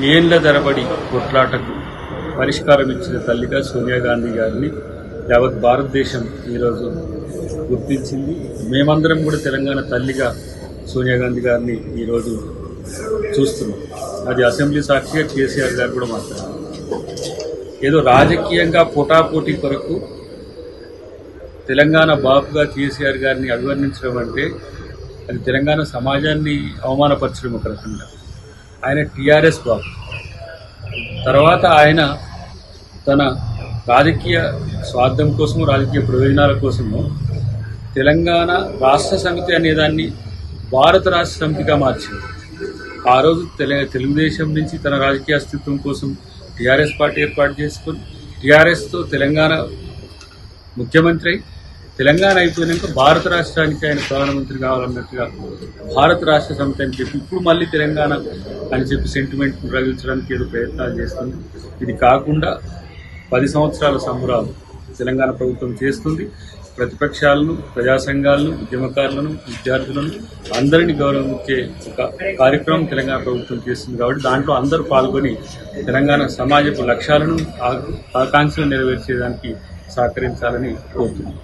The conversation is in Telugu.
ఏళ్ల తరబడి కొట్లాటకు పరిష్కారం ఇచ్చిన తల్లిగా సోనియా గాంధీ గారిని యావత్ భారతదేశం ఈరోజు గుర్తించింది. మేమందరం కూడా తెలంగాణ తల్లిగా సోనియా గాంధీ గారిని ఈరోజు చూస్తున్నాం. అది అసెంబ్లీ సాక్షిగా కేసీఆర్ గారు కూడా మాట్లాడారు. ఏదో రాజకీయంగా పోటాపోటీ కొరకు తెలంగాణ బాపుగా కేసీఆర్ గారిని అభివర్ణించడం అంటే అది తెలంగాణ సమాజాన్ని అవమానపరచడం ఒక రకంగా. ఆయన టీఆర్ఎస్ బాపు, తర్వాత ఆయన తన రాజకీయ స్వార్థం కోసము, రాజకీయ ప్రయోజనాల కోసము తెలంగాణ రాష్ట్ర సమితి అనేదాన్ని భారత రాష్ట్ర సమితిగా మార్చింది. ఆ రోజు తెలుగుదేశం నుంచి తన రాజకీయ అస్తిత్వం కోసం టీఆర్ఎస్ పార్టీ ఏర్పాటు చేసుకుని టీఆర్ఎస్తో తెలంగాణ ముఖ్యమంత్రి అయి తెలంగాణ అయిపోయినాక భారత రాష్ట్రానికి ఆయన ప్రధానమంత్రి కావాలన్నట్టుగా భారత రాష్ట్ర సమితి అని చెప్పి ఇప్పుడు మళ్ళీ తెలంగాణ అని చెప్పి సెంటిమెంట్ను రగిల్చడానికి ఏదో ప్రయత్నాలు చేస్తుంది. ఇది కాకుండా 10 సంవత్సరాల సంబరాలు తెలంగాణ ప్రభుత్వం చేస్తుంది. ప్రతిపక్షాలను, ప్రజా సంఘాలను, ఉద్యమకారులను, విద్యార్థులను అందరినీ గౌరవించే ఒక కార్యక్రమం తెలంగాణ ప్రభుత్వం చేస్తుంది. కాబట్టి దాంట్లో అందరూ పాల్గొని తెలంగాణ సమాజపు లక్ష్యాలను, ఆకాంక్షలను నెరవేర్చేదానికి సహకరించాలని కోరుతున్నాను.